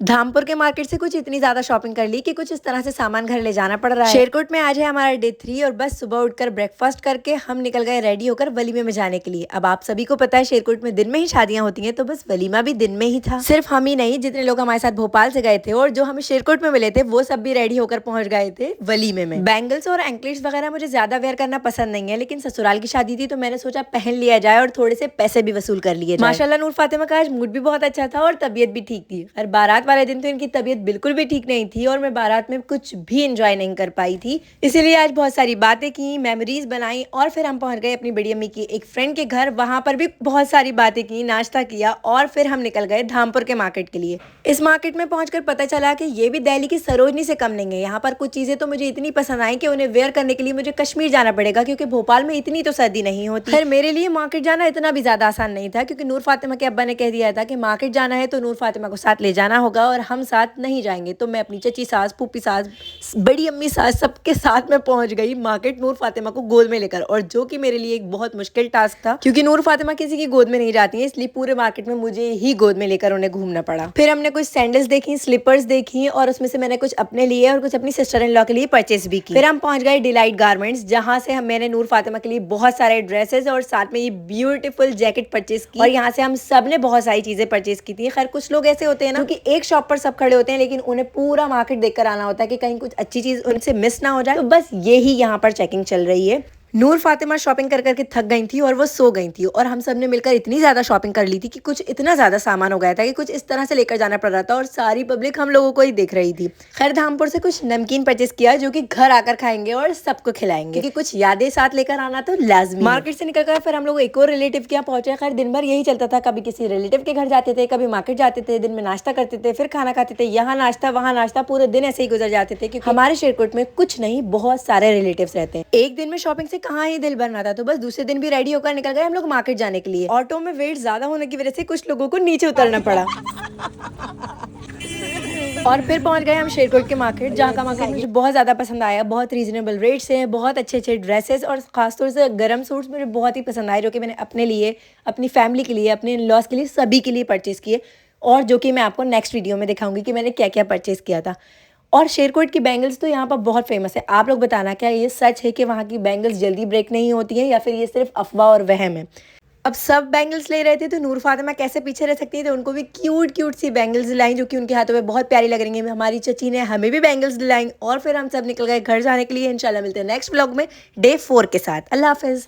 धामपुर के मार्केट से कुछ इतनी ज्यादा शॉपिंग कर ली कि कुछ इस तरह से सामान घर ले जाना पड़ रहा है। शेरकोट में आज है हमारा डे 3 और बस सुबह उठकर ब्रेकफास्ट करके हम निकल गए रेडी होकर वलीमे में जाने के लिए। अब आप सभी को पता है शेरकोट में दिन में ही शादियां होती हैं, तो बस वलीमा भी दिन में ही था। सिर्फ हम ही नहीं, जितने लोग हमारे साथ भोपाल से गए थे और जो हमें शेरकोट में मिले थे वो सब भी रेडी होकर पहुंच गए थे वलीमे में। बैंगल्स और एंकलेट्स वगैरह मुझे ज्यादा वेयर करना पसंद नहीं है, लेकिन ससुराल की शादी थी तो मैंने सोचा पहन लिया जाए और थोड़े से पैसे भी वसूल कर लिए। माशाल्लाह नूर फातिमा का आज मूड भी बहुत अच्छा था और तबीयत भी ठीक थी। और बारात वाले दिन तो इनकी तबीयत बिल्कुल भी ठीक नहीं थी और मैं बारात में कुछ भी एंजॉय नहीं कर पाई थी। इसीलिए आज बहुत सारी बातें की, मेमोरीज बनाई और फिर हम पहुंच गए अपनी बड़ी अम्मी की एक फ्रेंड के घर। वहां पर भी बहुत सारी बातें की, नाश्ता किया और फिर हम निकल गए धामपुर के मार्केट के लिए। इस मार्केट में पहुंचकर पता चला कि ये भी दिल्ली की सरोजनी से कम नहीं है। यहाँ पर कुछ चीजें तो मुझे इतनी पसंद आई कि उन्हें वेयर करने के लिए मुझे कश्मीर जाना पड़ेगा, क्योंकि भोपाल में इतनी तो सर्दी नहीं होती। फिर मेरे लिए मार्केट जाना इतना भी ज्यादा आसान नहीं था, क्योंकि नूर फातिमा के अब्बा ने कह दिया था कि मार्केट जाना है तो नूर फातिमा को साथ ले जाना होगा और हम साथ नहीं जाएंगे। तो मैं अपनी चची सास, फूफी सास, बड़ी अम्मी सास सबके साथ में पहुंच गई मार्केट नूर फातिमा को गोद में लेकर, और जो कि मेरे लिए एक बहुत मुश्किल टास्क था, क्योंकि नूर फातिमा किसी की गोद में नहीं जाती है, इसलिए पूरे मार्केट में मुझे ही गोद में लेकर उन्हें घूमना पड़ा। फिर हमने कुछ सैंडल्स देखी, स्लीपर्स देखी और उसमें से मैंने कुछ अपने लिए और कुछ अपनी सिस्टर इन लॉ के लिए परचेस भी की। फिर हम पहुंच गए डिलाइट गारमेंट्स, जहां से मैंने नूर फातिमा के लिए बहुत सारे ड्रेसेस और साथ में ये ब्यूटीफुल जैकेट परचेस की। और यहाँ से हम सब ने बहुत सारी चीजें परचेस की थी। खैर कुछ लोग ऐसे होते हैं ना कि एक शॉप पर सब खड़े होते हैं, लेकिन उन्हें पूरा मार्केट देखकर आना होता है कि कहीं कुछ अच्छी चीज उनसे मिस ना हो जाए। तो बस यही यहाँ पर चेकिंग चल रही है। नूर फातिमा शॉपिंग कर करके थक गई थी और वो सो गई थी, और हम सब ने मिलकर इतनी ज्यादा शॉपिंग कर ली थी कि कुछ इतना ज्यादा सामान हो गया था कि कुछ इस तरह से लेकर जाना पड़ रहा था और सारी पब्लिक हम लोगों को ही देख रही थी। खैर धामपुर से कुछ नमकीन परचेस किया जो कि घर आकर खाएंगे और सबको खिलाएंगे, क्योंकि कुछ यादें साथ लेकर आना तो लाजमी। मार्केट से निकलकर फिर हम लोग एक और रिलेटिव के यहाँ पहुंचे। खैर दिन भर यही चलता था, कभी किसी रिलेटिव के घर जाते थे, कभी मार्केट जाते थे, दिन में नाश्ता करते थे, फिर खाना खाते थे, यहाँ नाश्ता वहाँ नाश्ता, पूरे दिन ऐसे ही गुजर जाते थे, क्योंकि हमारे शेरकोट में कुछ नहीं बहुत सारे रिलेटिव्स रहते हैं। एक दिन में शॉपिंग से कहाँ ही दिल भरना था, तो बस दूसरे दिन भी रेडी होकर निकल गए हम लोग मार्केट जाने के लिए। ऑटो में वेट ज्यादा होने की वजह से कुछ लोगों को नीचे उतरना पड़ा और फिर पहुंच गए हम शेरकोट के मार्केट, जहाँ का मार्केट मुझे बहुत ज़्यादा पसंद आया। बहुत रीजनेबल रेट्स हैं, बहुत अच्छे अच्छे ड्रेसेस और खासतौर से गर्म सूट्स मुझे बहुत ही पसंद आए, जो कि मैंने अपने लिए, अपनी फैमिली के लिए, अपने इन-लॉज के लिए, सभी के लिए परचेज़ किए, और जो कि मैं आपको नेक्स्ट वीडियो में दिखाऊंगी कि मैंने क्या क्या परचेज़ किया था। और शेरकोट की बैंगल्स तो यहाँ पर बहुत फेमस है। आप लोग बताना, क्या ये सच है कि वहाँ की बैंगल्स जल्दी ब्रेक नहीं होती हैं, या फिर ये सिर्फ अफवाह और वहम है? अब सब बैंगल्स ले रहे थे तो नूर फातिमा कैसे पीछे रह सकती है, तो उनको भी क्यूट क्यूट सी बैंगल्स दिलाई जो कि उनके हाथों में बहुत प्यारी लग रही हैं। हमारी चची ने हमें भी बैंगल्स दिलाई और फिर हम सब निकल गए घर जाने के लिए। इंशाल्लाह मिलते हैं नेक्स्ट व्लॉग में डे 4 के साथ। अल्लाह हाफिज़।